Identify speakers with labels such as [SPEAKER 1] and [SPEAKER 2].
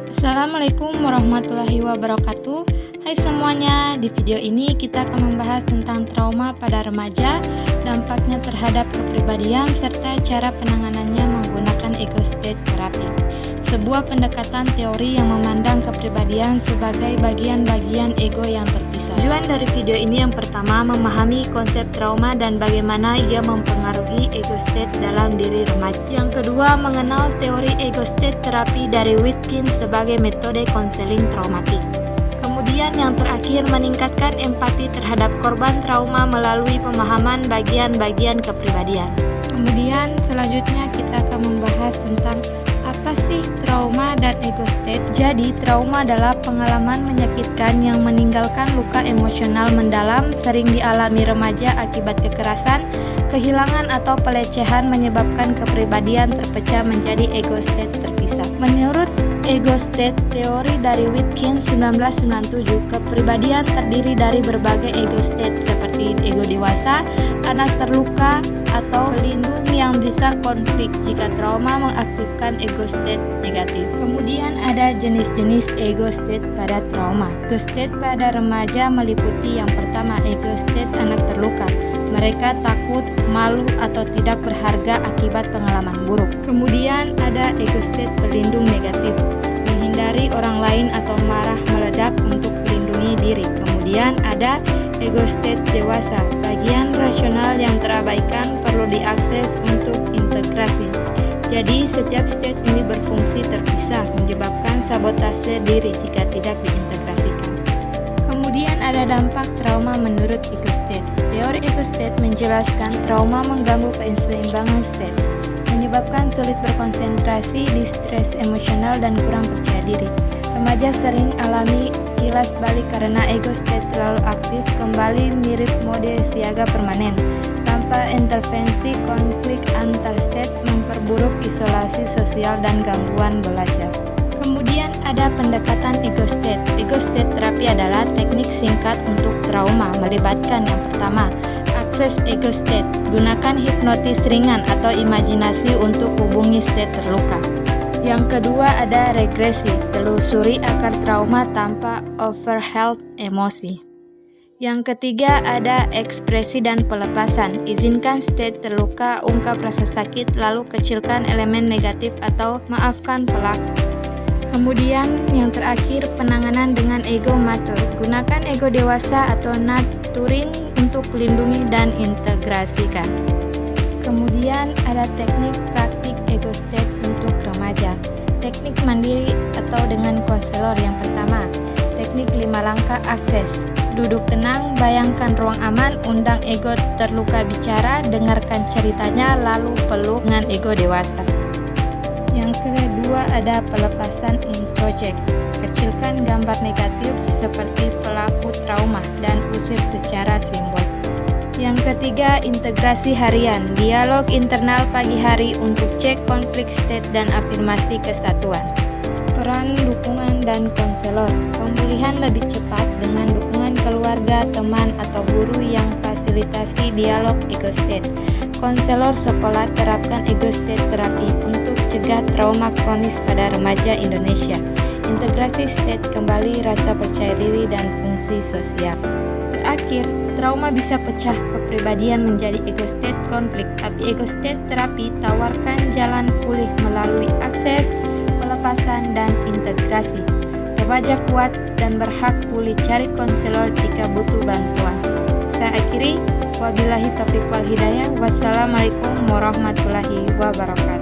[SPEAKER 1] Assalamualaikum warahmatullahi wabarakatuh. Hai semuanya, di video ini kita akan membahas tentang trauma pada remaja, dampaknya terhadap kepribadian, serta cara penanganannya menggunakan ego state therapy. Sebuah pendekatan teori yang memandang kepribadian sebagai bagian-bagian ego yang terpisah. Tujuan dari video ini yang pertama, memahami konsep trauma dan bagaimana ia mempengaruhi ego state dalam diri remaja. Yang kedua, mengenal teori ego state terapi dari Wittgens sebagai metode konseling traumatik. Kemudian yang terakhir, meningkatkan empati terhadap korban trauma melalui pemahaman bagian-bagian kepribadian. Kemudian selanjutnya kita akan membahas tentang apa sih trauma dan ego state. Jadi trauma adalah pengalaman menyakitkan yang meninggalkan luka emosional mendalam, sering dialami remaja akibat kekerasan, kehilangan atau pelecehan menyebabkan kepribadian terpecah menjadi ego state terpisah. Menurut ego state teori dari Wittgens 1997, kepribadian terdiri dari berbagai ego state seperti ego dewasa, anak terluka, atau pelindung yang bisa konflik jika trauma mengaktifkan ego state negatif. Kemudian ada jenis-jenis ego state pada trauma. Ego state pada remaja meliputi yang pertama, ego state anak terluka. Mereka takut, malu, atau tidak berharga akibat pengalaman buruk. Kemudian ada ego state pelindung negatif, menghindari orang lain atau marah meledak untuk melindungi diri. Kemudian ada ego state dewasa, bagian rasional yang terabaikan perlu diakses untuk integrasi. Jadi setiap state ini berfungsi terpisah, menyebabkan sabotase diri jika tidak diintegrasikan. Kemudian ada dampak trauma menurut ego state. Teori ego state menjelaskan trauma mengganggu keseimbangan state, menyebabkan sulit berkonsentrasi, distres emosional, dan kurang percaya diri. Remaja sering alami kilas balik karena ego state terlalu aktif, kembali mirip mode siaga permanen. Tanpa intervensi, konflik antar state memperburuk isolasi sosial dan gangguan belajar. Kemudian ada pendekatan ego state. Ego state terapi adalah teknik singkat untuk trauma, melibatkan yang pertama, akses ego state. Gunakan hipnotis ringan atau imajinasi untuk hubungi state terluka. Yang kedua ada regresi, telusuri akar trauma tanpa overwhelm emosi. Yang ketiga ada ekspresi dan pelepasan, izinkan state terluka, ungkap rasa sakit, lalu kecilkan elemen negatif atau maafkan pelaku. Kemudian yang terakhir, penanganan dengan ego matur, gunakan ego dewasa atau nurturing untuk melindungi dan integrasikan. Kemudian ada teknik praktik ego state untuk remaja. Teknik mandiri atau dengan konselor. Yang pertama, teknik 5 langkah akses. Duduk tenang, bayangkan ruang aman, undang ego terluka bicara, dengarkan ceritanya, lalu peluk dengan ego dewasa. Yang kedua ada pelepasan introject. Kecilkan gambar negatif seperti pelaku trauma dan usir secara simbol. Yang ketiga, integrasi harian, dialog internal pagi hari untuk cek konflik state dan afirmasi kesatuan. Peran dukungan dan konselor, pemulihan lebih cepat dengan dukungan keluarga, teman, atau guru yang fasilitasi dialog ego state. Konselor sekolah terapkan ego state terapi untuk cegah trauma kronis pada remaja Indonesia. Integrasi state kembali rasa percaya diri dan fungsi sosial. Terakhir, trauma bisa pecah kepribadian menjadi ego state konflik, tapi ego state terapi tawarkan jalan pulih melalui akses, pelepasan, dan integrasi. Remaja kuat dan berhak pulih, cari konselor jika butuh bantuan. Saya akhiri, wabillahi taufiq wal hidayah. Wassalamualaikum warahmatullahi wabarakatuh.